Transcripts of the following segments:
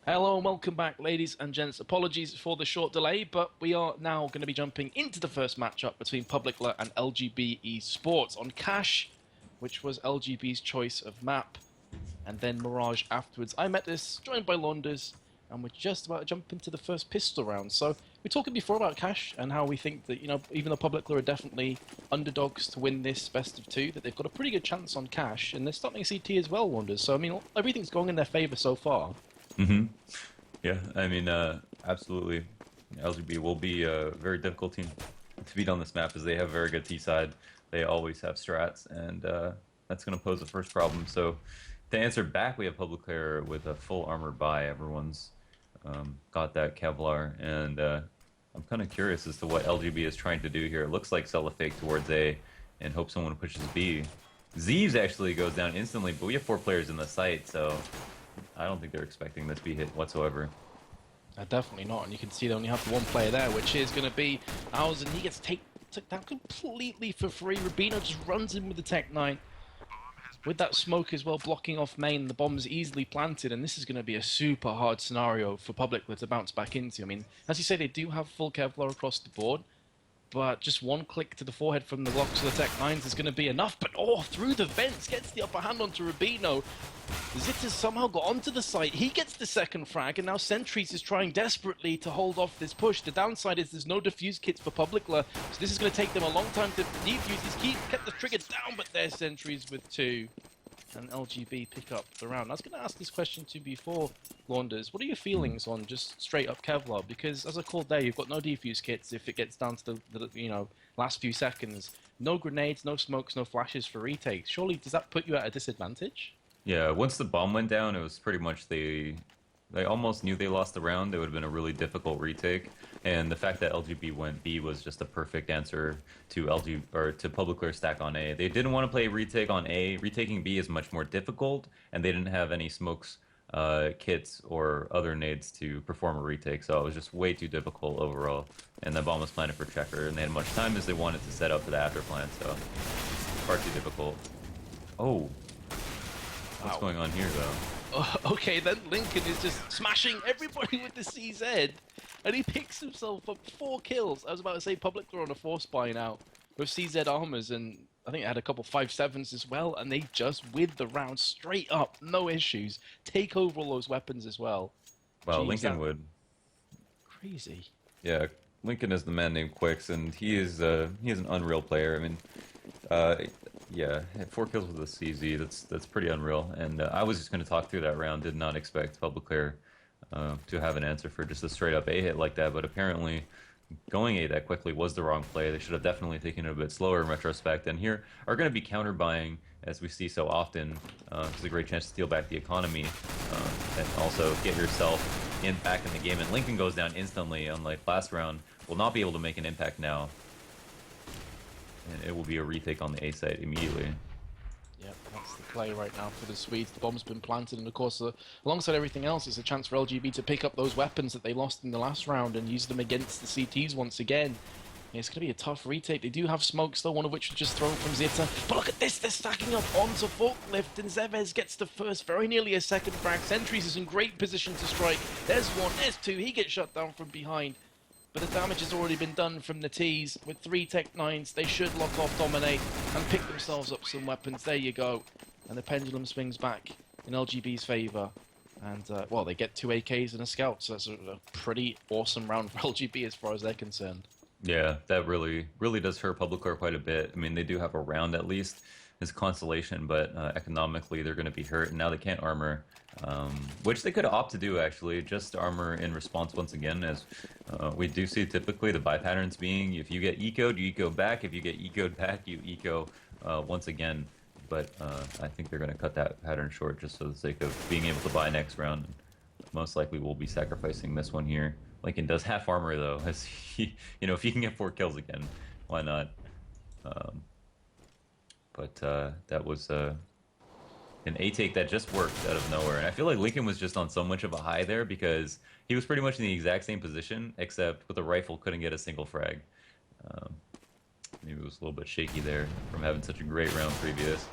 Hello and welcome back, ladies and gents. Apologies for the short delay, but we are now going to be jumping into the first matchup between Publicler and LGB eSports on Cash, which was LGB's choice of map, and then Mirage afterwards. I'm Metuz, joined by Launders, and we're just about to jump into the first pistol round. So we were talking before about Cash and how we think that, even though Publicler are definitely underdogs to win this best of two, that they've got a pretty good chance on Cash, and they're starting CT as well, Launders. So, I mean, everything's going in their favour so far. Yeah, I mean, absolutely. LGB will be a very difficult team to beat on this map as they have very good T-side. They always have strats, and that's going to pose the first problem. So to answer back, we have Publiclir with a full armor buy. Everyone's got that Kevlar, and I'm kind of curious as to what LGB is trying to do here. It looks like sell a fake towards A and hope someone pushes B. Zeeves actually goes down instantly, but we have 4 players in the site, so I don't think they're expecting this to be hit whatsoever. Definitely not, and you can see they only have one player there, which is going to be ours, and he gets took down completely for free. Rubino just runs in with the Tech 9. With that smoke as well blocking off main, the bomb's easily planted, and this is going to be a super hard scenario for Publicler to bounce back into. I mean, as you say, they do have full Kevlar across the board, but just one click to the forehead from the blocks of the Tech 9s is going to be enough. But through the vents, gets the upper hand onto Rubino. Zitta's somehow got onto the site. He gets the second frag, and now Sentries is trying desperately to hold off this push. The downside is there's no defuse kits for Publicler, so this is going to take them a long time to defuse. He's kept the trigger down, but there's Sentries with 2. And LGB pick up the round. I was going to ask this question to you before, Launders. What are your feelings on just straight up Kevlar? Because as I called there, you've got no defuse kits if it gets down to the last few seconds. No grenades, no smokes, no flashes for retakes. Surely, does that put you at a disadvantage? Yeah, once the bomb went down, it was pretty much they almost knew they lost the round. It would have been a really difficult retake, and the fact that LGB went B was just a perfect answer to to Publicler stack on A. They didn't want to play retake on A. Retaking B is much more difficult, and they didn't have any smokes, kits, or other nades to perform a retake, so it was just way too difficult overall. And the bomb was planted for checker, and they had as much time as they wanted to set up for the after plant, so far too difficult. Oh. What's going on here, though? Okay, then Lincoln is just smashing everybody with the CZ, and he picks himself up 4 kills. I was about to say Publicler on a force buy now with CZ armors, and I think it had a couple 5.7s as well, and they just, with the round straight up, no issues, take over all those weapons as well. Well, Jeez, Lincoln would. Crazy. Yeah, Lincoln is the man named Quix, and he is an unreal player. I mean, yeah, 4 kills with a CZ. That's pretty unreal. And I was just going to talk through that round. Did not expect Publiclir to have an answer for just a straight up A hit like that. But apparently, going A that quickly was the wrong play. They should have definitely taken it a bit slower in retrospect. And here are going to be counter buying, as we see so often. It's a great chance to steal back the economy and also get yourself back in the game. And Lincoln goes down instantly, unlike last round. Will not be able to make an impact now. And it will be a retake on the A site immediately. Yep, that's the play right now for the Swedes. The bomb's been planted, and of course, alongside everything else, it's a chance for LGB to pick up those weapons that they lost in the last round and use them against the CTs once again. It's going to be a tough retake. They do have smokes, though, one of which was just thrown from Zitta. But look at this, they're stacking up onto Forklift, and Zevez gets the first, very nearly a second frag. Sentries is in great position to strike. There's 1, there's 2, he gets shut down from behind. But the damage has already been done from the T's. With 3 Tech 9s, they should lock off Dominate and pick themselves up some weapons. There you go. And the pendulum swings back in LGB's favour. And, well, they get 2 AKs and a scout, so that's a pretty awesome round for LGB as far as they're concerned. Yeah, that really does hurt Publicler quite a bit. I mean, they do have a round at least as consolation, but economically they're going to be hurt, and now they can't armor. Which they could opt to do, actually, just armor in response once again, as we do see typically the buy patterns being, if you get eco'd, you eco back. If you get eco'd back, you eco once again. But I think they're going to cut that pattern short just for the sake of being able to buy next round. Most likely we'll be sacrificing this one here. Lincoln does half armor, though, as he, if he can get 4 kills again, why not? But that was an A-take that just worked out of nowhere. And I feel like Lincoln was just on so much of a high there because he was pretty much in the exact same position, except with a rifle couldn't get a single frag. Maybe it was a little bit shaky there from having such a great round previous.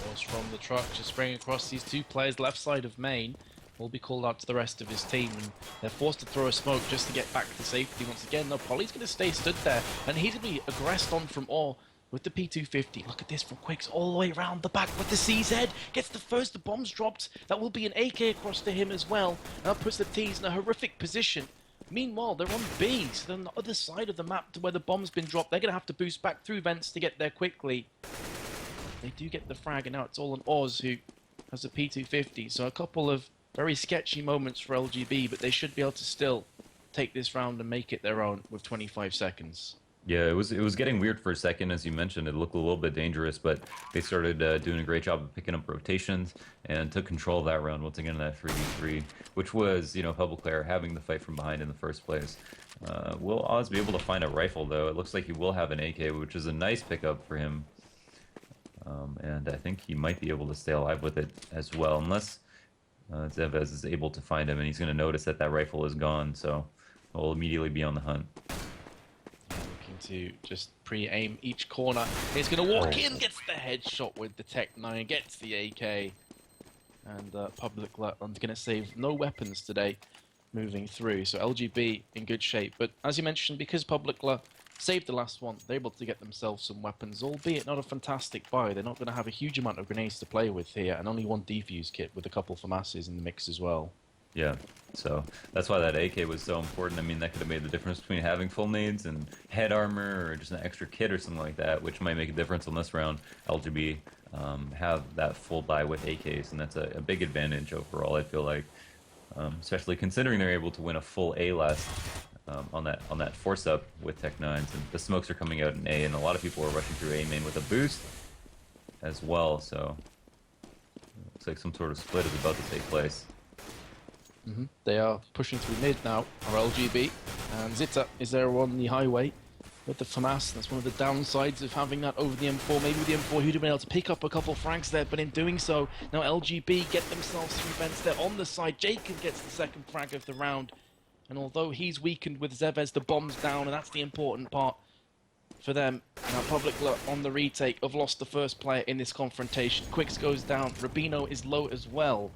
Goes from the truck, just spraying across these 2 players left side of main. will be called out to the rest of his team, and they're forced to throw a smoke just to get back to safety once again. No, Polly's going to stay stood there, and he's going to be aggressed on from all with the P250. Look at this from Quicks all the way around the back with the CZ. Gets the first, the bombs dropped. That will be an AK across to him as well. And that puts the T's in a horrific position. Meanwhile, they're on B, so they're on the other side of the map to where the bomb's been dropped. They're going to have to boost back through vents to get there quickly. They do get the frag, and now it's all on Oz, who has a P250. So a couple of very sketchy moments for LGB, but they should be able to still take this round and make it their own with 25 seconds. Yeah, it was getting weird for a second, as you mentioned. It looked a little bit dangerous, but they started doing a great job of picking up rotations and took control of that round once again in that 3v3, which was, you know, Publiclir having the fight from behind in the first place. Will Oz be able to find a rifle, though? It looks like he will have an AK, which is a nice pickup for him. And I think he might be able to stay alive with it as well, unless CEVO is able to find him, and he's going to notice that that rifle is gone, so he'll immediately be on the hunt. To just pre-aim each corner. He's going to walk in, gets the headshot with the Tech 9, gets the AK. And Publiclir going to save no weapons today moving through. So LGB in good shape. But as you mentioned, because Publiclir saved the last one, they're able to get themselves some weapons, albeit not a fantastic buy. They're not going to have a huge amount of grenades to play with here, and only one defuse kit with a couple FAMASs in the mix as well. Yeah, so that's why that AK was so important. I mean, that could have made the difference between having full nades and head armor or just an extra kit or something like that, which might make a difference on this round. LGB have that full buy with AKs, and that's a big advantage overall, I feel like. Especially considering they're able to win a full A last on that force up with Tech 9s. And the smokes are coming out in A, and a lot of people are rushing through A main with a boost as well, so looks like some sort of split is about to take place. They are pushing through mid now, or LGB, and Zita is there on the highway with the FAMAS. That's one of the downsides of having that over the M4. Maybe with the M4 he'd have been able to pick up a couple frags there, but in doing so, now LGB get themselves through vents. They're on the side. Jacob gets the second frag of the round, and although he's weakened with CEVO, the bomb's down, and that's the important part for them. Now Publiclir on the retake have lost the first player in this confrontation. Quicks goes down. Rubino is low as well.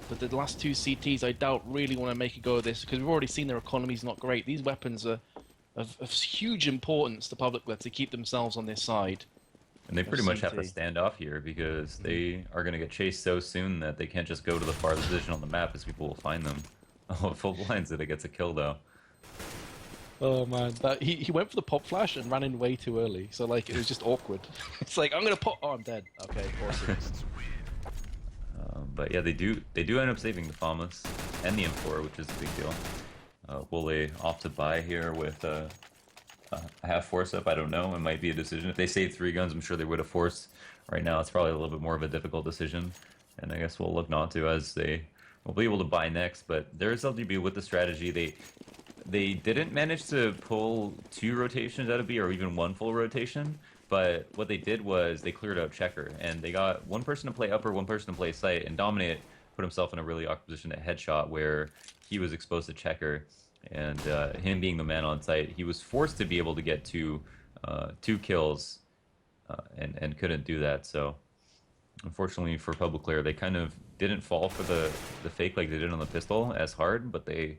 But the last two CTs, I doubt, really want to make a go of this, because we've already seen their economy's not great. These weapons are of huge importance to Publiclir to keep themselves on this side. And they pretty much have to stand off here, because they are going to get chased so soon that they can't just go to the farthest position on the map, as people will find them. Oh, full blinds that it gets a kill, though. Oh, man. He went for the pop flash and ran in way too early, so like it was just awkward. It's like, I'm going to pop... Oh, I'm dead. Okay, awesome. But yeah, they do end up saving the FAMAS and the M4, which is a big deal. Will they opt to buy here with a half force up? I don't know. It might be a decision. If they saved 3 guns, I'm sure they would have forced. Right now, it's probably a little bit more of a difficult decision, and I guess we'll look not to, as they will be able to buy next. But there's LGB with the strategy. They didn't manage to pull 2 rotations out of B, or even 1 full rotation. But what they did was they cleared out checker, and they got 1 person to play upper, 1 person to play site, and Dominate put himself in a really awkward position at headshot where he was exposed to checker, and him being the man on site, he was forced to be able to get 2 kills and couldn't do that. So unfortunately for Publiclir, they kind of didn't fall for the fake like they did on the pistol as hard, but they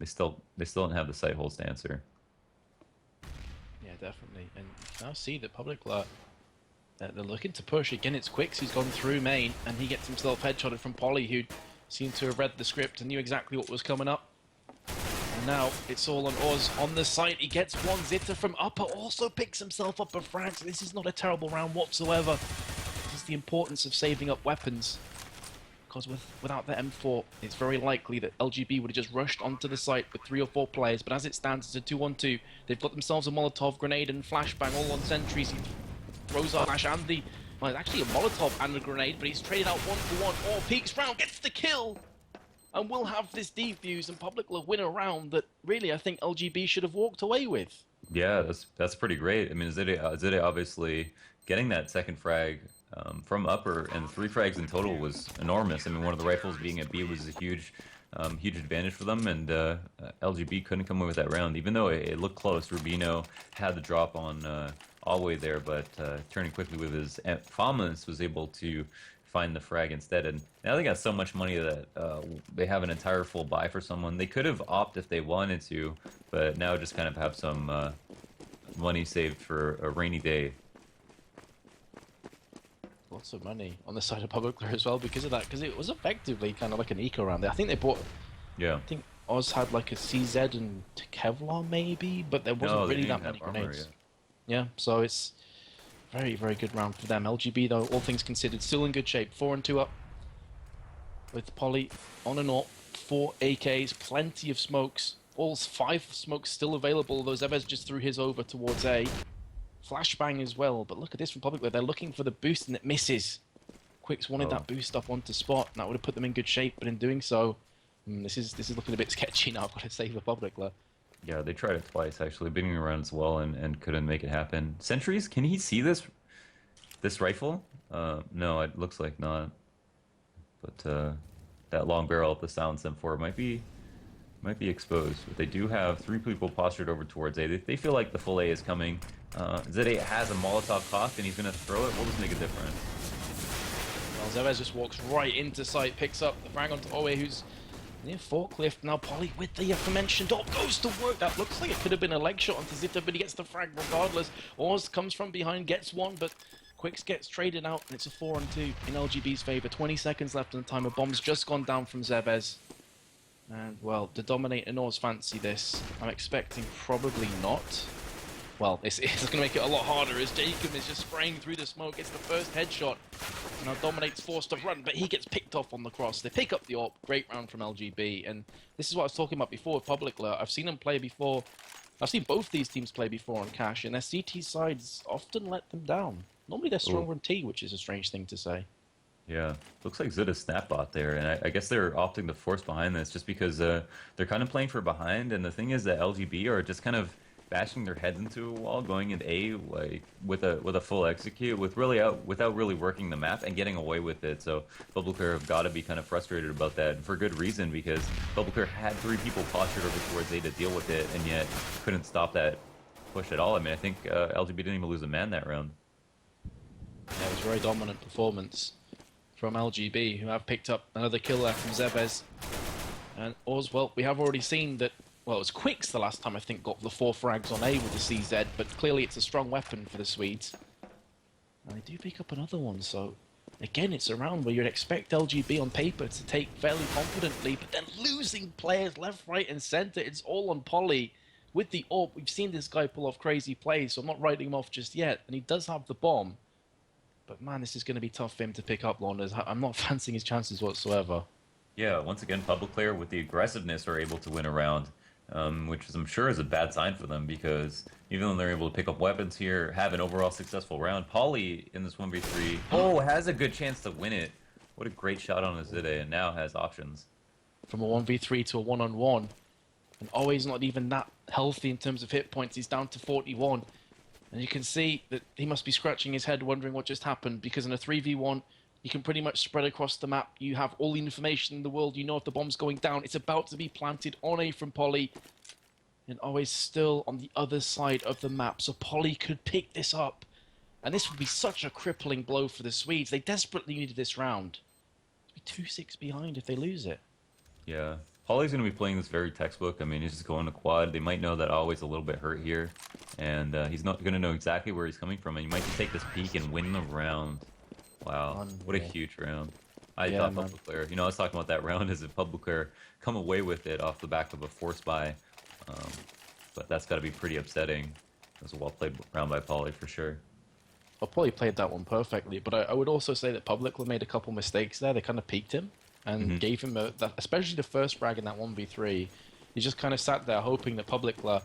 still don't have the site holes to answer. Yeah, definitely. And you now see that Publiclir, they're looking to push. Again, it's Quicks who's gone through main, and he gets himself headshotted from Polly, who seemed to have read the script and knew exactly what was coming up. And now it's all on Oz on the site. He gets 1. Zita from upper also picks himself up a frag. So this is not a terrible round whatsoever. This is the importance of saving up weapons. Because without the M4, it's very likely that LGB would have just rushed onto the site with 3 or 4 players. But as it stands, it's a 2-on-2. They've got themselves a Molotov, grenade, and flashbang all on sentries. He throws out Flash and the... Well, it's actually a Molotov and a grenade, but he's traded out 1 for 1. Or peeks round, gets the kill! And we'll have this defuse, and Publiclir win a round that really I think LGB should have walked away with. Yeah, that's pretty great. I mean, Zita obviously getting that second frag from upper, and 3 frags in total was enormous. I mean, one of the rifles being at B was a huge advantage for them, and LGB couldn't come away with that round, even though it looked close. Rubino had the drop on Alway there, but turning quickly with his FAMAS was able to find the frag instead. And now they got so much money that they have an entire full buy for someone. They could have opted if they wanted to, but now just kind of have some money saved for a rainy day. Lots of money on the side of Publiclir as well because of that, because it was effectively kind of like an eco round there. I think they bought, Yeah. I think Oz had like a CZ and Kevlar maybe, but there wasn't really that many grenades. Yeah, so it's very, very good round for them. LGB though, all things considered, still in good shape. 4-2 up with Poly on and off. 4 AKs, plenty of smokes. All 5 smokes still available, though Zevez just threw his over towards A. Flashbang as well, but look at this from Publiclir. They're looking for the boost and it misses. Quicks wanted that boost up onto spot, and that would have put them in good shape, but in doing so, this is looking a bit sketchy now, I've got to say, for Publiclir. Yeah, they tried it twice actually, beating around as well, and couldn't make it happen. Sentries, can he see this rifle? No, it looks like not. But that long barrel at the Silence M4 might be exposed. But they do have 3 people postured over towards A. They feel like the full A is coming. Zed has a Molotov cocked and he's gonna throw it. Will this make a difference? Well, Zevez just walks right into sight, picks up the frag onto Owe, who's near forklift. Now Poly with the aforementioned op goes to work. That looks like it could have been a leg shot onto Zita, but he gets the frag regardless. Oz comes from behind, gets one, but Quicks gets traded out, and it's a 4-2 in LGB's favor. 20 seconds left on the timer. Bomb's just gone down from Zevez. And, well, to dominate and Oz fancy this, I'm expecting probably not. Well, it's going to make it a lot harder as Jacob is just spraying through the smoke. It's the first headshot. Now Dominate's forced to run, but he gets picked off on the cross. They pick up the AWP. Great round from LGB. And this is what I was talking about before with Publiclir. I've seen them play before. I've seen both these teams play before on Cash, and their CT sides often let them down. Normally they're stronger in T, which is a strange thing to say. Yeah, looks like Zid is snapbot there, and I guess they're opting to force behind this just because they're kind of playing for behind, and the thing is that LGB are just kind of bashing their heads into a wall, going into A like with a full execute, without really working the map and getting away with it. So Publiclir have got to be kind of frustrated about that, and for good reason, because Publiclir had 3 people postured over towards A to deal with it, and yet couldn't stop that push at all. I mean, I think LGB didn't even lose a man that round. Yeah, it was a very dominant performance from LGB, who have picked up another kill there from Zevez. And Oswell, we have already seen that, well, it was Quicks the last time I think got the 4 frags on A with the CZ, but clearly it's a strong weapon for the Swedes. And they do pick up another one, so again, it's a round where you'd expect LGB on paper to take fairly confidently, but then losing players left, right, and center. It's all on Poly. With the AWP, we've seen this guy pull off crazy plays, so I'm not writing him off just yet, and he does have the bomb. But man, this is going to be tough for him to pick up, Launders. I'm not fancying his chances whatsoever. Yeah, once again, Publiclir with the aggressiveness are able to win a round, which I'm sure is a bad sign for them, because even though they're able to pick up weapons here, have an overall successful round, Poly in this 1v3, has a good chance to win it. What a great shot on Azide, and now has options. From a 1v3 to a 1-on-1, and always not even that healthy in terms of hit points. He's down to 41. And you can see that he must be scratching his head wondering what just happened, because in a 3v1, you can pretty much spread across the map. You have all the information in the world. You know if the bomb's going down. It's about to be planted on A from Poly. And always still on the other side of the map. So Poly could pick this up. And this would be such a crippling blow for the Swedes. They desperately needed this round. To be 2-6 behind if they lose it. Yeah. Poly's going to be playing this very textbook. I mean, he's just going to quad. They might know that Always a little bit hurt here. And he's not going to know exactly where he's coming from. And he might just take this peek and win the round. Wow. What a huge round. I thought Publiclir, I was talking about that round as if Publiclir come away with it off the back of a force buy. But that's got to be pretty upsetting. It was a well-played round by Poly for sure. Well, Poly played that one perfectly. But I would also say that Publiclir made a couple mistakes there. They kind of peeked him. And gave him, especially the first frag in that 1v3, he just kind of sat there hoping that Publiclir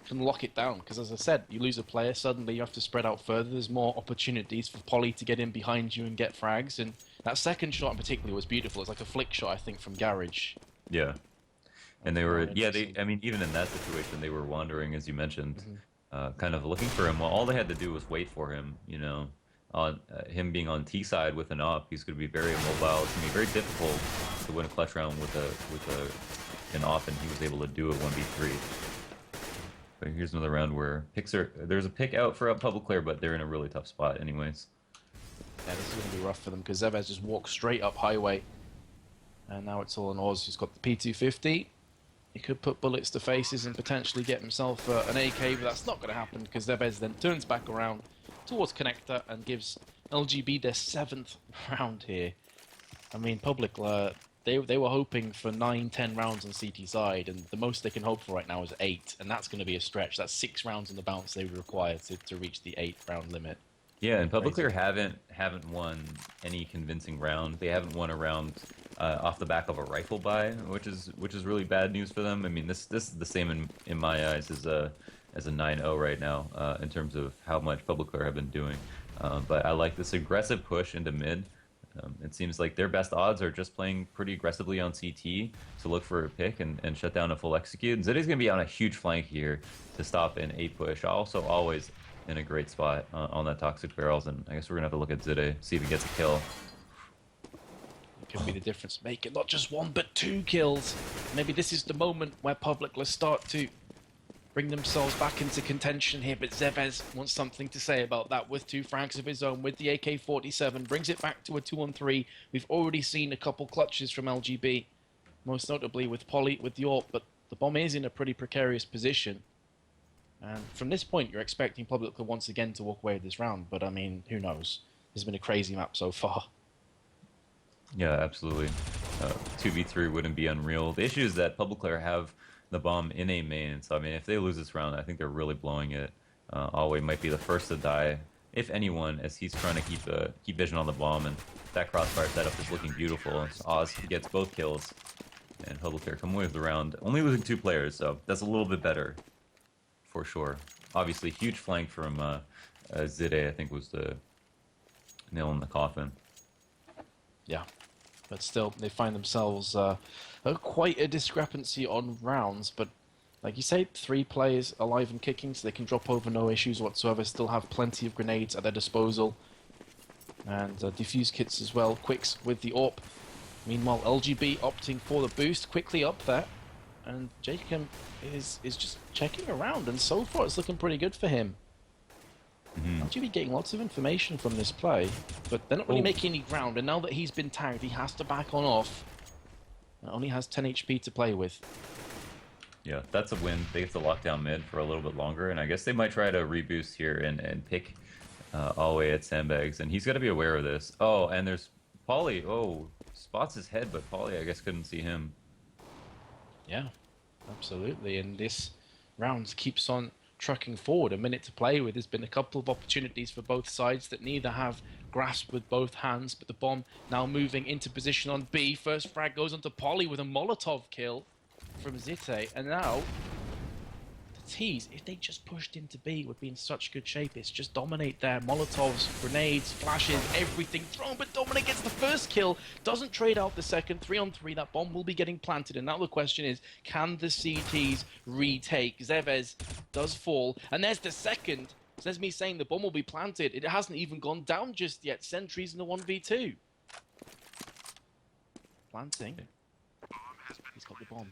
can lock it down. Because as I said, you lose a player, suddenly you have to spread out further. There's more opportunities for Poly to get in behind you and get frags. And that second shot in particular was beautiful. It's like a flick shot, I think, from Garage. Yeah. And they were, I mean, even in that situation, they were wandering, as you mentioned, kind of looking for him. Well, all they had to do was wait for him, on him being on T side with an op. He's going to be very immobile. It's going to be very difficult to win a clutch round with an op, and he was able to do it 1v3. But here's another round where there's a pick out for Publiclir, but they're in a really tough spot anyways. Yeah, this is going to be rough for them because CEVO-P just walked straight up highway. And now it's all on Oz, who's got the P250. He could put bullets to faces and potentially get himself an AK, but that's not going to happen because CEVO-P then turns back around towards Connector and gives LGB their 7th round here. I mean, Publiclir, they were hoping for 9-10 rounds on CT side, and the most they can hope for right now is 8, and that's going to be a stretch. That's 6 rounds on the bounce they would require to reach the 8th round limit. Yeah, and Publiclir haven't won any convincing round. They haven't won a round off the back of a rifle buy, which is really bad news for them. I mean, this is the same in my eyes as a 9-0 right now in terms of how much Publiclir have been doing. But I like this aggressive push into mid. It seems like their best odds are just playing pretty aggressively on CT to look for a pick and shut down a full execute. Zitty's going to be on a huge flank here to stop an 8 push. Also, always in a great spot on that Toxic Barrels, and I guess we're going to have to look at Zitty, see if he gets a kill. It could be the difference maker, not just 1, but 2 kills. Maybe this is the moment where Publiclir start to bring themselves back into contention here, but CEVO-P wants something to say about that with 2 frags of his own with the AK-47, brings it back to a 2-on-3. We've already seen a couple clutches from LGB, most notably with Poly, with the AWP, but the bomb is in a pretty precarious position. And from this point, you're expecting Publiclir once again to walk away with this round, but I mean, who knows? It's been a crazy map so far. Yeah, absolutely. 2v3 wouldn't be unreal. The issue is that Publiclir have the bomb in a main, so I mean, if they lose this round, I think they're really blowing it. Alway might be the first to die, if anyone, as he's trying to keep vision on the bomb, and that crossfire setup is looking beautiful. Oz gets both kills, and Publiclir come away with the round, only losing 2 players, so that's a little bit better, for sure. Obviously, huge flank from Zide, I think, was the nail in the coffin. Yeah, but still, they find themselves quite a discrepancy on rounds, but like you say, 3 players alive and kicking, so they can drop over no issues whatsoever, still have plenty of grenades at their disposal, and defuse kits as well, quicks with the AWP. Meanwhile, LGB opting for the boost, quickly up there, and Jacob is just checking around, and so far it's looking pretty good for him. LGB getting lots of information from this play, but they're not really making any ground, and now that he's been tagged, he has to back on off. And only has 10 HP to play with. Yeah, that's a win. They get to lock down mid for a little bit longer, and I guess they might try to reboost here and pick Alway at sandbags, and he's got to be aware of this. Oh, and there's Poly. Oh, spots his head, but Poly, I guess, couldn't see him. Yeah, absolutely, and this round keeps on trucking forward. A minute to play with. There's been a couple of opportunities for both sides that neither have grasped with both hands, but the bomb now moving into position on B. First frag goes onto Poly with a Molotov kill from Zite, and now the T's, if they just pushed into B, would be in such good shape. It's just dominate there. Molotovs, grenades, flashes, everything thrown, but Dominate gets the first kill, doesn't trade out the second. 3-on-3, that bomb will be getting planted, and now the question is, can the CTs retake? CEVO-P does fall, and there's the second. So there's me saying the bomb will be planted. It hasn't even gone down just yet. Sentries in the 1v2. Planting. He's got the bomb.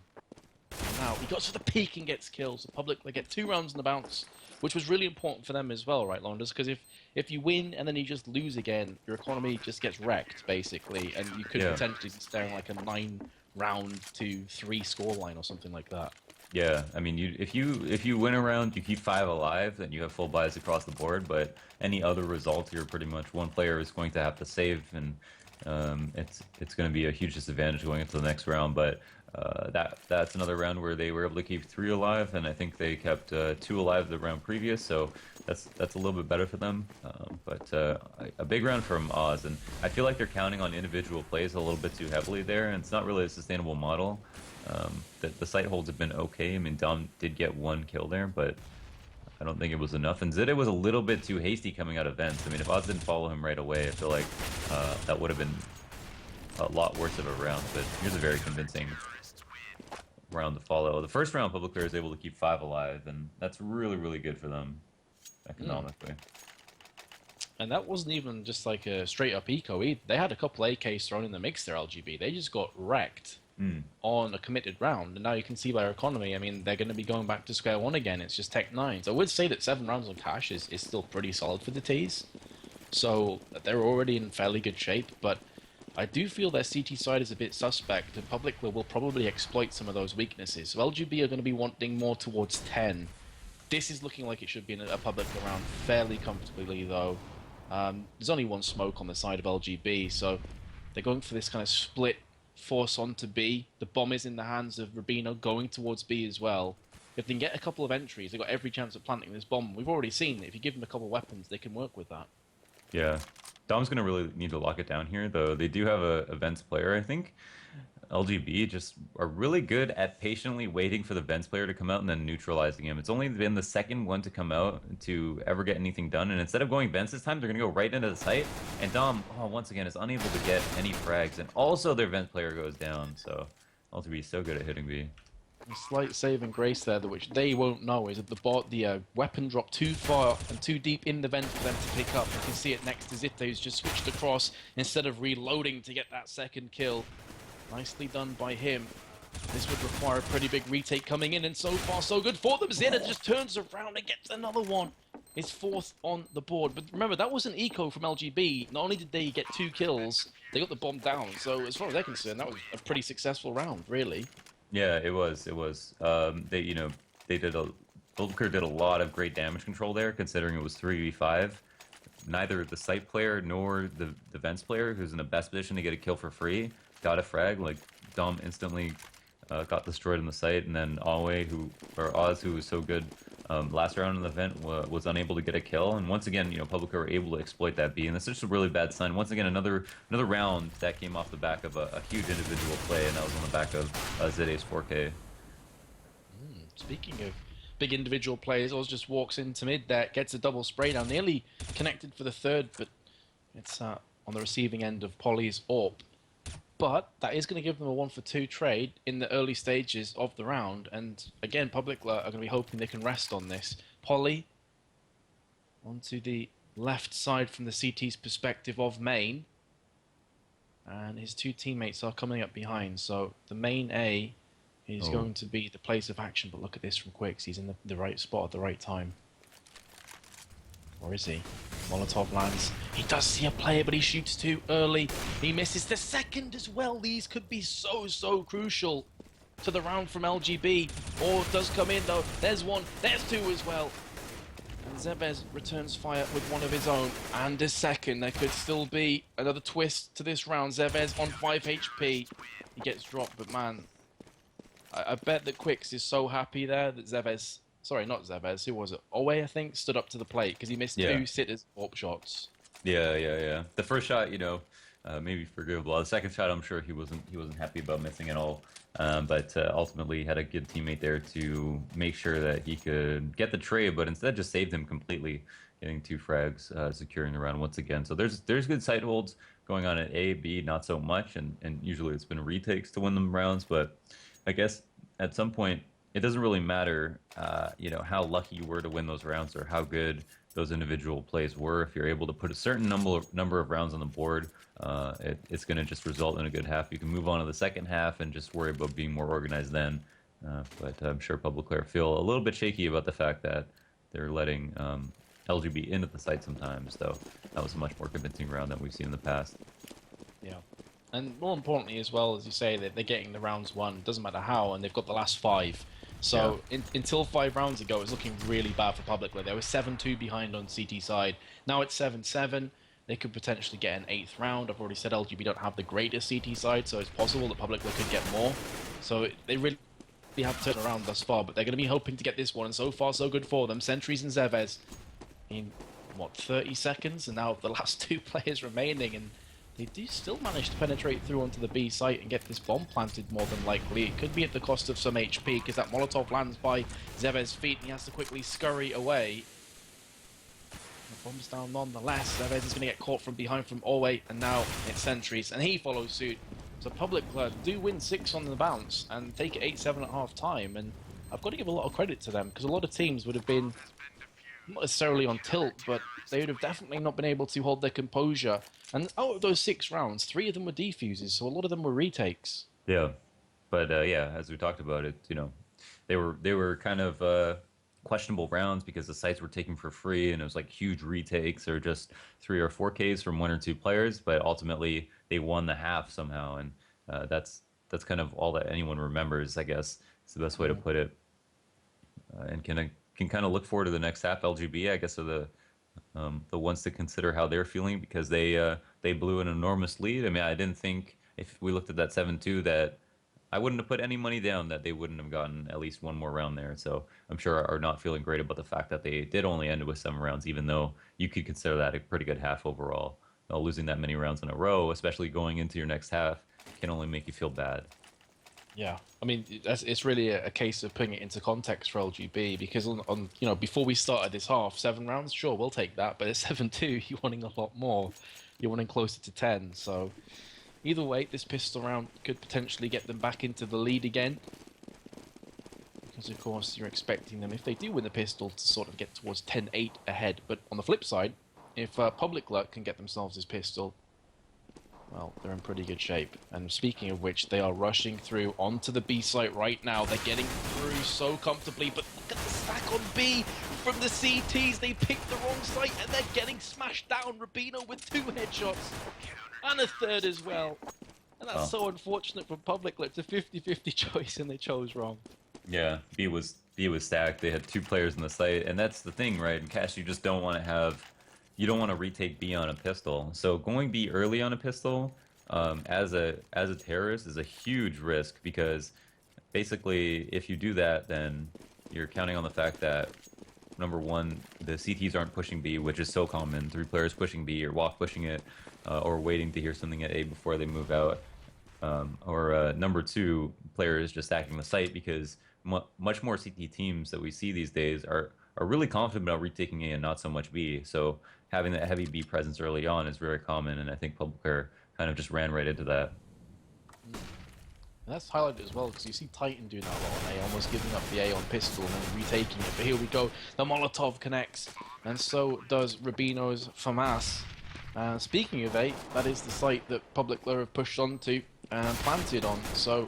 Now, he got to the peak and gets killed. So Publiclir get 2 rounds on the bounce, which was really important for them as well, right, Launders? Because if you win and then you just lose again, your economy just gets wrecked, basically, and you could potentially be staring like a 9-round to 3 scoreline or something like that. Yeah, I mean, if you win a round, you keep 5 alive, and you have full buys across the board. But any other result, you're pretty much one player is going to have to save, and it's going to be a huge disadvantage going into the next round. But that's another round where they were able to keep 3 alive, and I think they kept 2 alive the round previous. So that's a little bit better for them. But a big round from Oz, and I feel like they're counting on individual plays a little bit too heavily there, and it's not really a sustainable model. The site holds have been okay. I mean, Dom did get 1 kill there, but I don't think it was enough. And Zide was a little bit too hasty coming out of vents. I mean, if Oz didn't follow him right away, I feel like that would have been a lot worse of a round. But here's a very convincing round to follow. The first round, Publiclir is able to keep 5 alive, and that's really, really good for them economically. And that wasn't even just like a straight-up eco either. They had a couple AKs thrown in the mix there, LGB. They just got wrecked on a committed round, and now you can see by our economy, I mean, they're going to be going back to square one again. It's just Tech 9. So I would say that 7 rounds on cash is still pretty solid for the T's. So they're already in fairly good shape, but I do feel their CT side is a bit suspect, and Publicler will probably exploit some of those weaknesses. So LGB are going to be wanting more towards 10. This is looking like it should be in a Publicler round fairly comfortably, though. There's only one smoke on the side of LGB, so they're going for this kind of split force onto B. The bomb is in the hands of Rubino going towards B as well. If they can get a couple of entries, they've got every chance of planting this bomb. We've already seen that if you give them a couple of weapons, they can work with that. Yeah. Dom's going to really need to lock it down here, though. They do have a Vents player, I think. LGB just are really good at patiently waiting for the Vents player to come out and then neutralizing him. It's only been the second one to come out to ever get anything done, and instead of going Vents this time, they're going to go right into the site, and Dom, once again, is unable to get any frags, and also their Vents player goes down, so LGB is so good at hitting B. A slight saving grace there, which they won't know, is that the weapon dropped too far and too deep in the vent for them to pick up. You can see it next to Zipte, who's just switched across instead of reloading to get that second kill. Nicely done by him. This would require a pretty big retake coming in, and so far so good for them. Zeta just turns around and gets another one. His fourth on the board. But remember, that was an eco from LGB. Not only did they get 2 kills, they got the bomb down. So as far as they're concerned, that was a pretty successful round, really. Yeah, it was. It was. They did Publicler did a lot of great damage control there, considering it was 3v5. Neither the site player nor the Vents player, who's in the best position to get a kill for free, got a frag. Like Dom instantly got destroyed in the site, and then Oz, who was so good last round in the event, was unable to get a kill. And once again, Publicler were able to exploit that B, and that's just a really bad sign. Once again, another round that came off the back of a huge individual play, and that was on the back of ZA's 4K. Speaking of big individual players, Oz just walks into mid there, gets a double spray down, nearly connected for the third, but it's on the receiving end of Polly's AWP. But that is going to give them a 1-for-2 trade in the early stages of the round. And again, Publicler are going to be hoping they can rest on this. Polly onto the left side from the CT's perspective of main. And his 2 teammates are coming up behind. So the main A is going to be the place of action. But look at this from Quicks. He's in the right spot at the right time. Or is he? Molotov lands. He does see a player, but he shoots too early. He misses the second as well. These could be so crucial to the round from LGB. Or does come in though. There's one. There's 2 as well. And Zevez returns fire with one of his own. And a second. There could still be another twist to this round. Zevez on 5 HP. He gets dropped, but man, I bet that Quicks is so happy there that Zevez... Sorry, not Zevez. Who was it? Owe, I think, stood up to the plate because he missed 2 sitters AWP shots. Yeah. The first shot, maybe forgivable. The second shot, I'm sure he wasn't happy about missing at all. But ultimately, had a good teammate there to make sure that he could get the trade, but instead just saved him completely, getting 2 frags, securing the round once again. So there's good side holds going on at A, B, not so much, and usually it's been retakes to win them rounds. But I guess at some point, it doesn't really matter, how lucky you were to win those rounds or how good those individual plays were. If you're able to put a certain number of rounds on the board, it's going to just result in a good half. You can move on to the second half and just worry about being more organized then. But I'm sure Publicler feel a little bit shaky about the fact that they're letting LGB into the site sometimes. So that was a much more convincing round than we've seen in the past. Yeah. And more importantly as well, as you say, that they're getting the rounds won, doesn't matter how, and they've got the last 5. So until 5 rounds ago, it was looking really bad for Publicler. They were 7-2 behind on CT side. Now it's 7-7. They could potentially get an 8th round. I've already said LGB don't have the greatest CT side, so it's possible that Publicler could get more. So they really have turned around thus far, but they're going to be hoping to get this one, and so far so good for them. Sentries and Zevez in, 30 seconds, and now the last 2 players remaining, and they do still manage to penetrate through onto the B site and get this bomb planted more than likely. It could be at the cost of some HP because that Molotov lands by Zevez's feet and he has to quickly scurry away. The bomb's down nonetheless. Zevez is going to get caught from behind from Orway, and now it's Sentries, and he follows suit. So Publicler do win 6 on the bounce and take it 8-7 at half time, and I've got to give a lot of credit to them because a lot of teams would have been not necessarily on tilt, but they would have definitely not been able to hold their composure. And out of those 6 rounds, 3 of them were defuses, so a lot of them were retakes. Yeah, but as we talked about it, they were kind of questionable rounds because the sites were taken for free and it was like huge retakes or just 3 or 4 Ks from 1 or 2 players, but ultimately they won the half somehow, and that's kind of all that anyone remembers, I guess. It's the best way to put it. And can kind of look forward to the next half. LGB, I guess, are the ones to consider how they're feeling because they blew an enormous lead. I mean, I didn't think if we looked at that 7-2 that I wouldn't have put any money down that they wouldn't have gotten at least one more round there. So I'm sure are not feeling great about the fact that they did only end with 7 rounds, even though you could consider that a pretty good half overall. Losing that many rounds in a row, especially going into your next half, can only make you feel bad. Yeah, I mean, it's really a case of putting it into context for LGB because on before we started this half, 7 rounds, sure, we'll take that, but at 7-2, you're wanting a lot more. You're wanting closer to 10, so either way, this pistol round could potentially get them back into the lead again because, of course, you're expecting them, if they do win the pistol, to sort of get towards 10-8 ahead, but on the flip side, if Publiclir can get themselves this pistol, well, they're in pretty good shape. And speaking of which, they are rushing through onto the B site right now. They're getting through so comfortably, but look at the stack on B from the CTs. They picked the wrong site and they're getting smashed down. Rubino with 2 headshots and a 3rd as well. And that's so unfortunate for Publiclir. It's a 50-50 choice and they chose wrong. Yeah, B was stacked. They had 2 players in the site, and that's the thing, right? In Cash, you just don't want to have. You don't want to retake B on a pistol. So going B early on a pistol as a terrorist is a huge risk because basically if you do that, then you're counting on the fact that number one, the CTs aren't pushing B, which is so common. 3 players pushing B or walk pushing it or waiting to hear something at A before they move out. Or number 2, players just stacking the site because much more CT teams that we see these days are really confident about retaking A and not so much B. So having that heavy B presence early on is very common, and I think Publiclir kind of just ran right into that. And that's highlighted as well because you see Titan doing that a lot on A, almost giving up the A on pistol and then retaking it. But here we go, the Molotov connects, and so does Rubino's FAMAS. Speaking of A, that is the site that Publiclir have pushed onto and planted on. So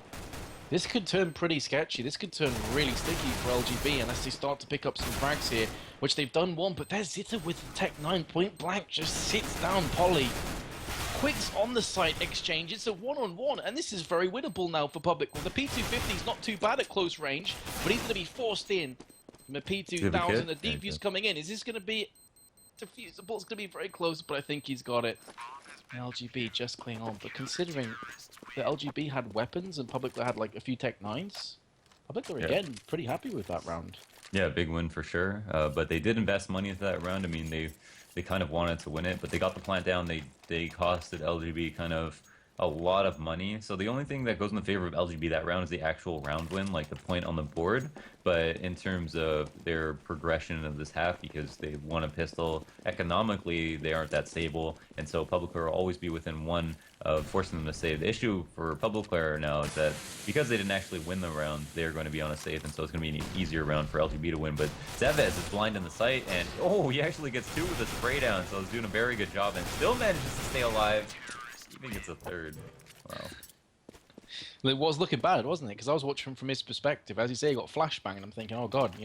this could turn pretty sketchy. This could turn really sticky for LGB unless they start to pick up some frags here, which they've done one, but there's Zitter with the Tech 9 point blank, just sits down Polly. Quicks on the site exchange, it's a one-on-one, and this is very winnable now for Publiclir. The P250 is not too bad at close range, but he's going to be forced in. From the P2000, the defuse coming in. Is this going to be defusable? It's going to be very close, but I think he's got it. LGB just cling on, but considering the LGB had weapons and Publiclir had like a few Tech 9s, Publiclir again pretty happy with that round. Yeah, big win for sure. But they did invest money into that round. I mean, they kind of wanted to win it, but they got the plant down. They costed LGB kind of a lot of money. So the only thing that goes in the favor of LGB that round is the actual round win, like the point on the board. But in terms of their progression of this half, because they won a pistol, economically they aren't that stable, and so Publiclir will always be within one of forcing them to save. The issue for Publiclir now is that because they didn't actually win the round, they're going to be on a save, and so it's going to be an easier round for LGB to win. But Zevez is blind in the sight, and he actually gets 2 with a spray down, so he's doing a very good job and still manages to stay alive. Even gets a 3rd. Wow. Well, it was looking bad, wasn't it? Because I was watching from his perspective. As you say, he got flashbang, and I'm thinking, oh god,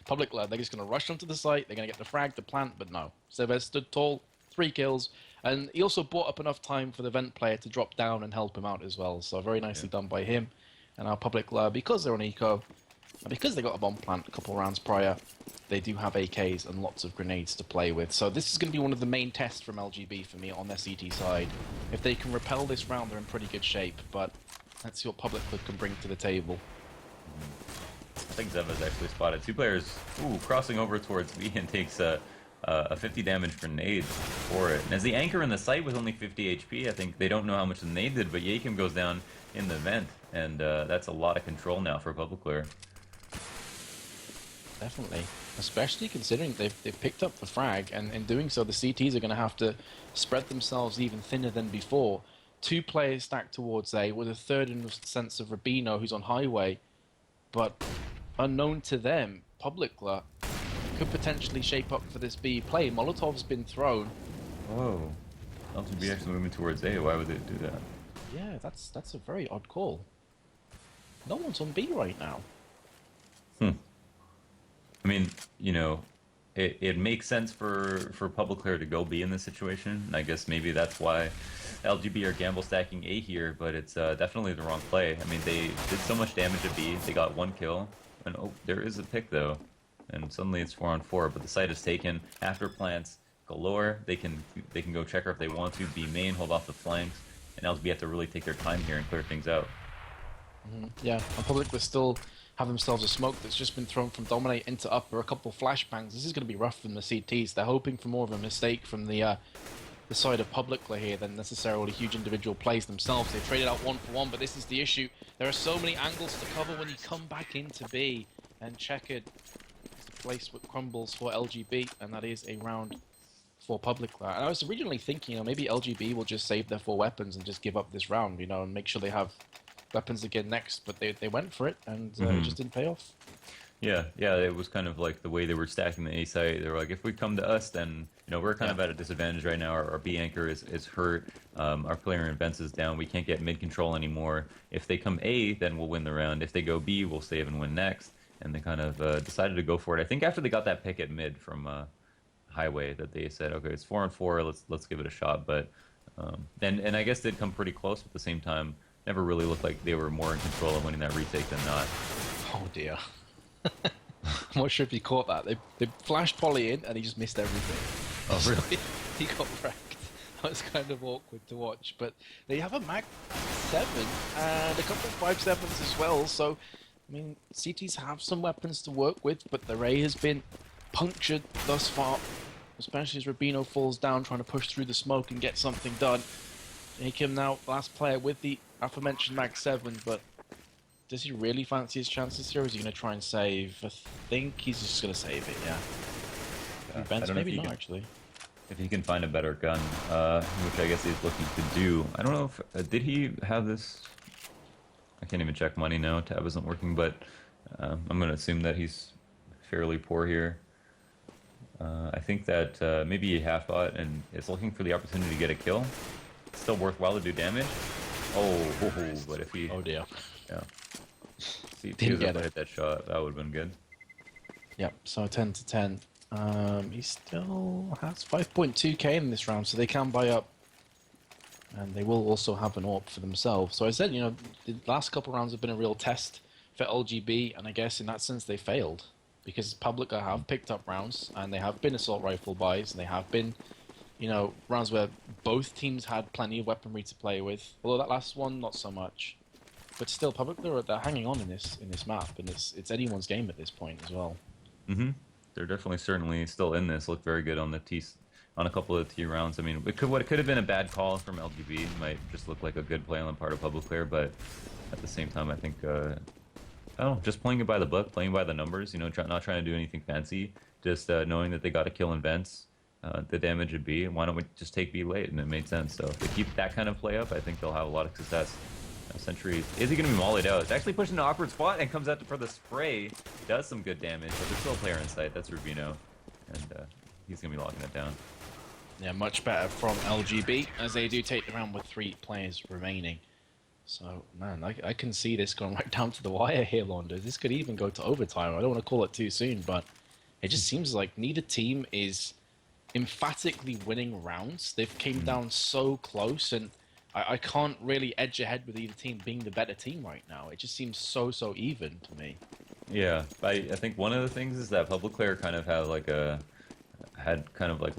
Publiclir, they're just going to rush onto the site, they're going to get the frag, the plant, but no. Zevez stood tall, 3 kills, and he also bought up enough time for the vent player to drop down and help him out as well. So very nicely done by him. And now Publiclir, because they're on eco, and because they got a bomb plant a couple rounds prior, they do have AKs and lots of grenades to play with. So this is going to be one of the main tests from LGB for me on their CT side. If they can repel this round, they're in pretty good shape, but let's see what Publiclir can bring to the table. I think Zeva's actually spotted 2 players crossing over towards B and takes a 50 damage grenade for it. And as the anchor in the site with only 50 HP, I think they don't know how much the nade did, but Yakim goes down in the vent, and that's a lot of control now for Publiclir. Definitely. Especially considering they've picked up the frag, and in doing so, the CTs are going to have to spread themselves even thinner than before. 2 players stacked towards A, with a 3rd in the sense of Rubino, who's on highway. But unknown to them, Publiclir could potentially shape up for this B play. Molotov's been thrown. Oh. LGB actually moving towards A. Why would they do that? Yeah, that's a very odd call. No one's on B right now. I mean, you know, it makes sense for Publiclir to go B in this situation. And I guess maybe that's why LGB are gamble stacking A here, but it's definitely the wrong play. I mean, they did so much damage at B. They got 1 kill, and oh, there is a pick though, and suddenly it's 4-on-4. But the site is taken after plants. Galore. They can go checker if they want to. B main, hold off the flanks, and LGB have to really take their time here and clear things out. Yeah, and Publiclir still have themselves a smoke that's just been thrown from Dominate into upper, a couple of flashbangs. This is going to be rough from the CTs. They're hoping for more of a mistake from the side of Publiclir here than necessarily huge individual plays themselves. They've traded out 1-for-1, but this is the issue. There are so many angles to cover when you come back into B, and checkered is the place what crumbles for LGB, and that is a round for Publiclir. And I was originally thinking, you know, maybe LGB will just save their 4 weapons and just give up this round, you know, and make sure they have weapons again next, but they went for it, and it just didn't pay off. Yeah, it was kind of like the way they were stacking the A site. They were like, if we come to us, then you know we're kind of at a disadvantage right now. Our B anchor is hurt. Our player in events is down. We can't get mid control anymore. If they come A, then we'll win the round. If they go B, we'll save and win next. And they kind of decided to go for it. I think after they got that pick at mid from Highway, that they said, okay, it's 4-on-4. Let's give it a shot. But and I guess they'd come pretty close. But at the same time, never really looked like they were more in control of winning that retake than not. Oh dear. I'm not sure if he caught that. They flashed Polly in and he just missed everything. Oh, really? He got wrecked. That was kind of awkward to watch. But they have a Mag 7 and a couple of 5.7s as well. So, I mean, CTs have some weapons to work with, but the Ray has been punctured thus far. Especially as Rubino falls down trying to push through the smoke and get something done. Akim now, last player with the aforementioned Mag 7, but does he really fancy his chances here, or is he going to try and save? I think he's just going to save it, yeah. I don't know maybe not, actually. If he can find a better gun, which I guess he's looking to do. I don't know if... did he have this... I can't even check money now. Tab isn't working, but I'm going to assume that he's fairly poor here. I think that maybe he half-bought and is looking for the opportunity to get a kill. It's still worthwhile to do damage. But if he... Oh, dear. Yeah. See, if Didn't he was get able to it. hit that shot, that would have been good. Yep, so 10 to 10. He still has 5.2k in this round, so they can buy up. And they will also have an AWP for themselves. So I said, you know, the last couple rounds have been a real test for LGB, and I guess in that sense they failed. Because Publiclir have picked up rounds, and they have been assault rifle buys, and they have been, you know, rounds where both teams had plenty of weaponry to play with. Although that last one, not so much. But still, Publiclir, they're hanging on in this map, and it's anyone's game at this point as well. They're definitely certainly still in this. Looked very good on the on a couple of T rounds. I mean, what could have been a bad call from LGB might just look like a good play on the part of Publiclir, but at the same time, I think just playing it by the book, playing by the numbers. You know, not trying to do anything fancy. Just knowing that they got to kill in vents, the damage would be. Why don't we just take B late? And it made sense. So if they keep that kind of play up, I think they'll have a lot of success. Sentry, is he going to be mollied out? It's actually pushing an awkward spot and comes out for the spray. Does some good damage, but there's still a player in sight. That's Rubino, and he's going to be locking it down. Yeah, much better from LGB, as they do take the round with 3 players remaining. So, man, I can see this going right down to the wire here, Launders. This could even go to overtime. I don't want to call it too soon, but it just seems like neither team is emphatically winning rounds. They've came down so close, and I can't really edge ahead with either team being the better team right now. It just seems so even to me. Yeah, I think one of the things is that Publiclir kind of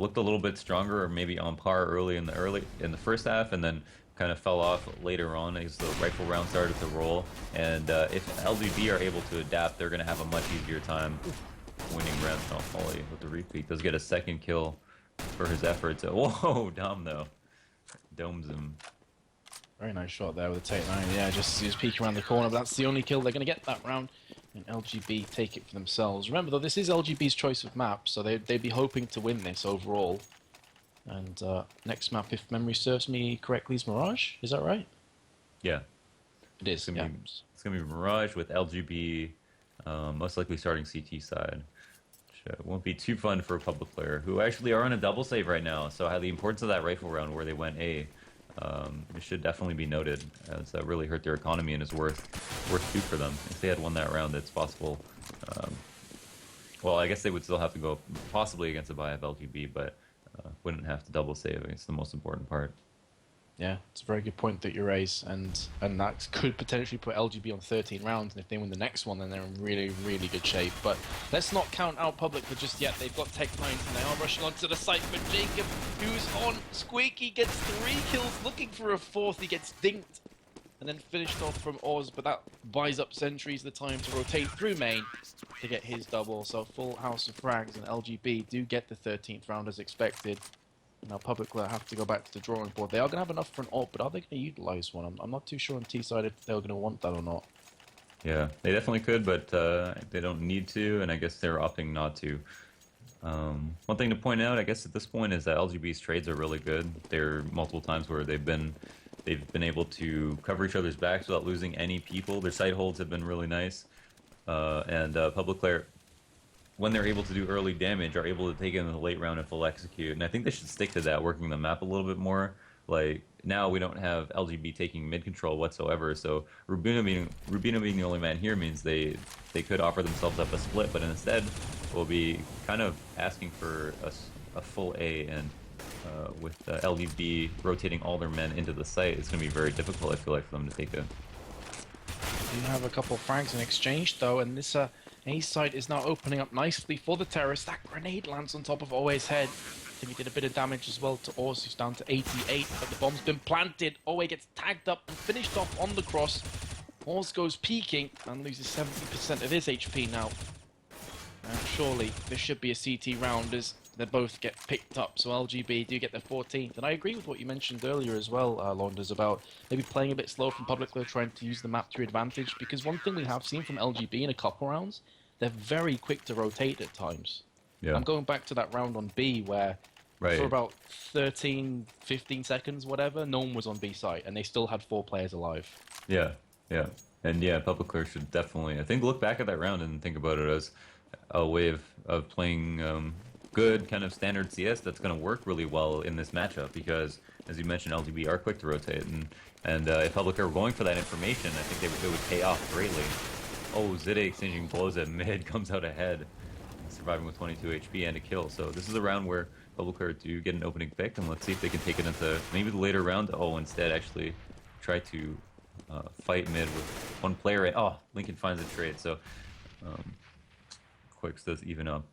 looked a little bit stronger, or maybe on par in the first half, and then kind of fell off later on as the rifle round started to roll. And if LGB are able to adapt, they're going to have a much easier time winning rounds. Not Folly with the repeat. Does get a second kill for his efforts. Whoa, Dom though. Domes him. Very nice shot there with the take 9. Yeah, just he was peeking around the corner, but that's the only kill they're going to get that round. And LGB take it for themselves. Remember though, this is LGB's choice of map, so they'd be hoping to win this overall. And next map, if memory serves me correctly, is Mirage. Is that right? Yeah. It is. It's gonna be Mirage with LGB, most likely starting CT side. Which won't be too fun for a Publiclir, who actually are on a double save right now. So the importance of that rifle round where they went A, it should definitely be noted, as that really hurt their economy and is worth 2 for them. If they had won that round, it's possible Well, I guess they would still have to go possibly against a buy of LGB, but wouldn't have to double save. It's the most important part. Yeah, it's a very good point that you raise, and that could potentially put LGB on 13 rounds, and if they win the next one, then they're in really, really good shape. But let's not count out Publiclir just yet. They've got Tech 9, and they are rushing onto the site, but Jacob, who's on Squeaky, gets 3 kills, looking for a 4th. He gets dinked, and then finished off from Oz, but that buys up Sentries the time to rotate through main to get his double. So full house of frags, and LGB do get the 13th round as expected. Now Publiclir have to go back to the drawing board. They are going to have enough for an AWP, but are they going to utilize one? I'm not too sure on T-side if they're going to want that or not. Yeah, they definitely could, but they don't need to, and I guess they're opting not to. One thing to point out, I guess at this point, is that LGB's trades are really good. There are multiple times where they've been able to cover each other's backs without losing any people. Their side holds have been really nice, and Publiclir, when they're able to do early damage, are able to take it in the late round and full execute. And I think they should stick to that, working the map a little bit more. Like, now we don't have LGB taking mid control whatsoever, so Rubino being the only man here means they could offer themselves up a split, but instead will be kind of asking for a full A, and with LGB rotating all their men into the site, it's going to be very difficult, I feel like, for them to take it. We have a couple of frags in exchange, though, and this A side is now opening up nicely for the terrorist. That grenade lands on top of Owe's head. I think he did a bit of damage as well to Oz, who's down to 88, but the bomb's been planted. Owe gets tagged up and finished off on the cross. Oz goes peeking and loses 70% of his HP now. And surely this should be a CT round as they both get picked up. So LGB do get their 14th. And I agree with what you mentioned earlier as well, Launders, about maybe playing a bit slow from Publiclir, trying to use the map to your advantage. Because one thing we have seen from LGB in a couple rounds, they're very quick to rotate at times. Yeah. I'm going back to that round on B where for about 13, 15 seconds, whatever, no one was on B site, and they still had 4 players alive. Yeah, yeah. And yeah, Publiclir should definitely, I think, look back at that round and think about it as a way of playing good kind of standard CS that's going to work really well in this matchup, because, as you mentioned, LGB are quick to rotate, and if Publiclir were going for that information, I think it would pay off greatly. Oh, Zide exchanging blows at mid, comes out ahead, surviving with 22 HP and a kill. So this is a round where Publiclir do get an opening pick, and let's see if they can take it into maybe the later round. Oh, instead actually try to fight mid with one player. Oh, Lincoln finds a trade, so Quicks does even up,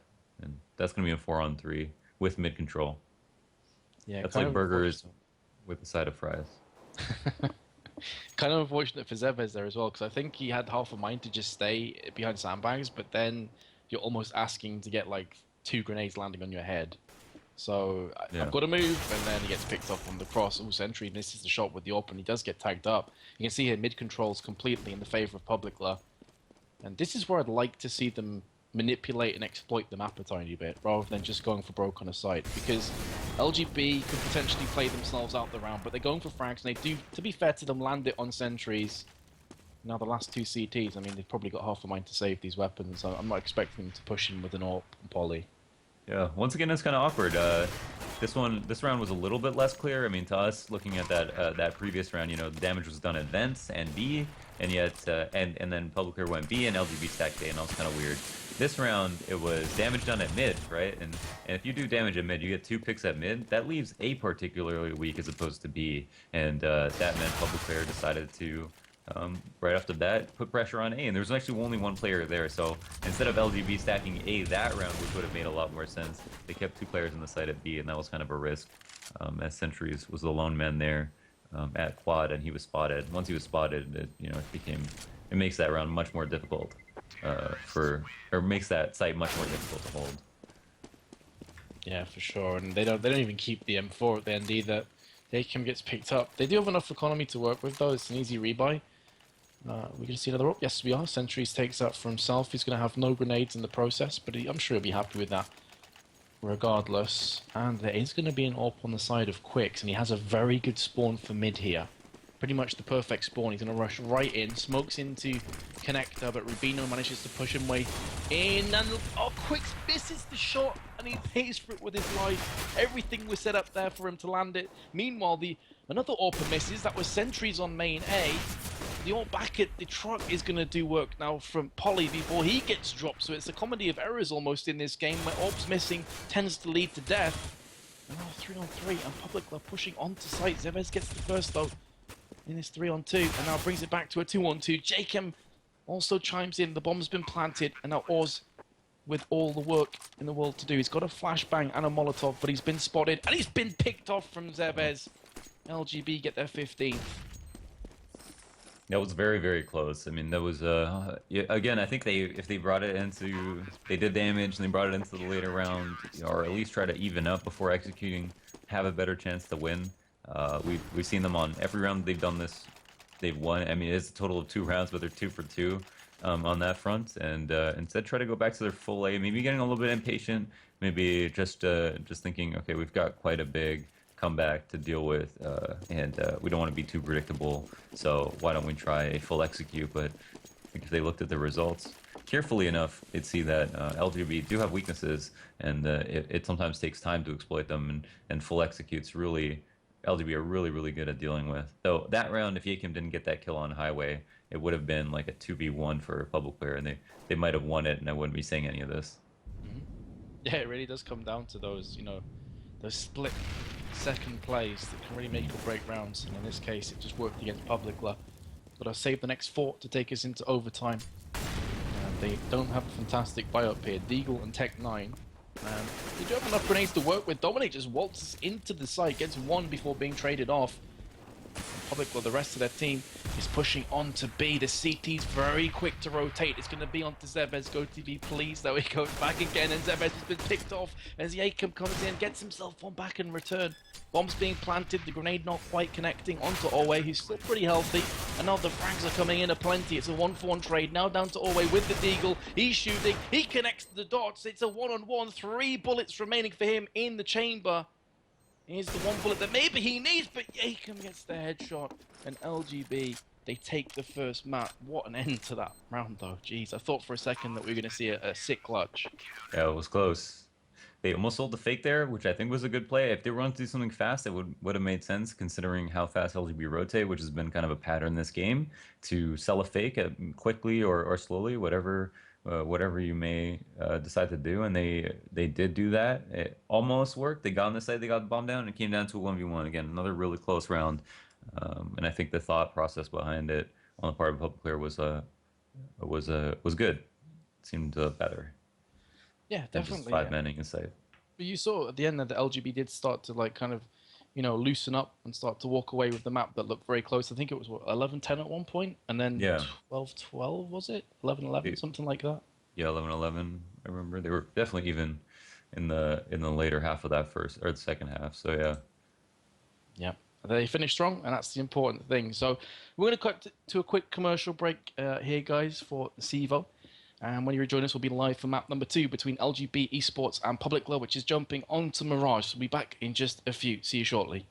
and that's going to be a 4-on-3 with mid control. Yeah, that's like burgers with a side of fries. Kind of unfortunate for Zevez there as well, because I think he had half a mind to just stay behind sandbags, but then you're almost asking to get like 2 grenades landing on your head. So yeah. I've got to move, and then he gets picked up on the cross. Oh, Sentry misses the shot with the open. He does get tagged up. You can see here mid controls completely in the favor of Publiclir. And this is where I'd like to see them manipulate and exploit the map a tiny bit, rather than just going for broke on a site, because LGB could potentially play themselves out the round, but they're going for frags, and they do, to be fair to them, land it on sentries. Now the last 2 CTs, I mean, they've probably got half a mind to save these weapons, so I'm not expecting them to push in with an AWP and poly. Yeah, once again, it's kind of awkward. This round was a little bit less clear. I mean, to us, looking at that previous round, you know, the damage was done at vents and B, and yet and then Publiclir went B and LGB stacked A, and that was kind of weird. This round, it was damage done at mid, right? And if you do damage at mid, you get 2 picks at mid. That leaves A particularly weak as opposed to B, and that meant Publiclir decided to right after that put pressure on A, and there was actually only 1 player there, so instead of LGB stacking A that round, which would have made a lot more sense, they kept 2 players in the site at B, and that was kind of a risk, as Sentries was the lone man there at quad, and he was spotted. Once he was spotted, it makes that round much more difficult makes that site much more difficult to hold. Yeah, for sure, and they don't even keep the M4 at the end either. Daycam gets picked up. They do have enough economy to work with, though. It's an easy rebuy. We're going to see another up. Yes, we are. Sentries takes that for himself. He's going to have no grenades in the process, but I'm sure he'll be happy with that regardless. And there is going to be an AWP on the side of Quicks, and he has a very good spawn for mid here. Pretty much the perfect spawn. He's going to rush right in, smokes into connector, but Rubino manages to push him way in, and Quicks misses the shot, and he pays for it with his life. Everything was set up there for him to land it. Meanwhile, another AWP misses. That was Sentries on main A. the all back at the truck is going to do work now from Polly before he gets dropped. So it's a comedy of errors almost in this game where Orbs missing tends to lead to death. And now 3-on-3 and Publiclir pushing onto site. CEVO gets the first though in this 3-on-2 and now brings it back to a 2-on-2. Jacob also chimes in. The bomb's been planted and now Oz with all the work in the world to do. He's got a flashbang and a Molotov, but he's been spotted and he's been picked off from CEVO. LGB get their 15th. That was very, very close. I mean, that was yeah, again. I think if they brought it into, they did damage and they brought it into the later round, or at least try to even up before executing, have a better chance to win. We've seen them on every round they've done this, they've won. I mean, it's a total of 2 rounds, but they're 2 for 2 on that front. And instead, try to go back to their full A. Maybe getting a little bit impatient. Maybe just thinking, okay, we've got quite a big comeback to deal with, and we don't want to be too predictable, so why don't we try a full execute? But I think if they looked at the results carefully enough, they'd see that LGB do have weaknesses, and it sometimes takes time to exploit them, and full executes really, LGB are really, really good at dealing with. So that round, if Yakim didn't get that kill on Highway, it would have been like a 2v1 for Publiclir, and they might have won it, and I wouldn't be saying any of this. Yeah, it really does come down to those, you know, those split second plays that can really make or break rounds, and in this case it just worked against Publiclir. But I'll save the next 4 to take us into overtime. They don't have a fantastic buy up here. Deagle and Tech9. They do have enough grenades to work with. Dominate just waltzes into the site, gets 1 before being traded off. Publiclir, the rest of their team, is pushing on to B. The CT's very quick to rotate. It's going to be on to CEVO. Go TV, please. There he goes back again, and CEVO has been picked off as Jacob comes in, gets himself one back in return. Bombs being planted, the grenade not quite connecting onto Orway, who's still pretty healthy. And now the frags are coming in aplenty. It's a 1-for-1 trade. Now down to Orway with the Deagle. He's shooting. He connects the dots. It's a 1-on-1. 3 bullets remaining for him in the chamber. Here's the 1 bullet that maybe he needs, but Jacob gets the headshot. And LGB, they take the first map. What an end to that round, though. Jeez, I thought for a second that we were going to see a sick clutch. Yeah, it was close. They almost sold the fake there, which I think was a good play. If they were going to do something fast, it would have made sense, considering how fast LGB rotate, which has been kind of a pattern this game, to sell a fake quickly or slowly, whatever you may decide to do. And they did do that. It almost worked. They got on the side, they got the bomb down, and it came down to a 1v1. Again, another really close round. And I think the thought process behind it on the part of Publiclir was good. It seemed better. Yeah, definitely. Just 5 men in sight. But you saw at the end that the LGB did start to like kind of, you know, loosen up and start to walk away with the map that looked very close. I think it was what, 11-10 at one point, and then 12-12 was it? 11-11, something like that. Yeah, 11-11. I remember they were definitely even in the later half of that first or the second half. So yeah. Yeah. They finished strong, and that's the important thing. So we're going to cut to a quick commercial break here, guys, for the CEVO. And when you rejoin us, we'll be live for map number 2 between LGB eSports and Publiclir, which is jumping onto Mirage. So we'll be back in just a few. See you shortly.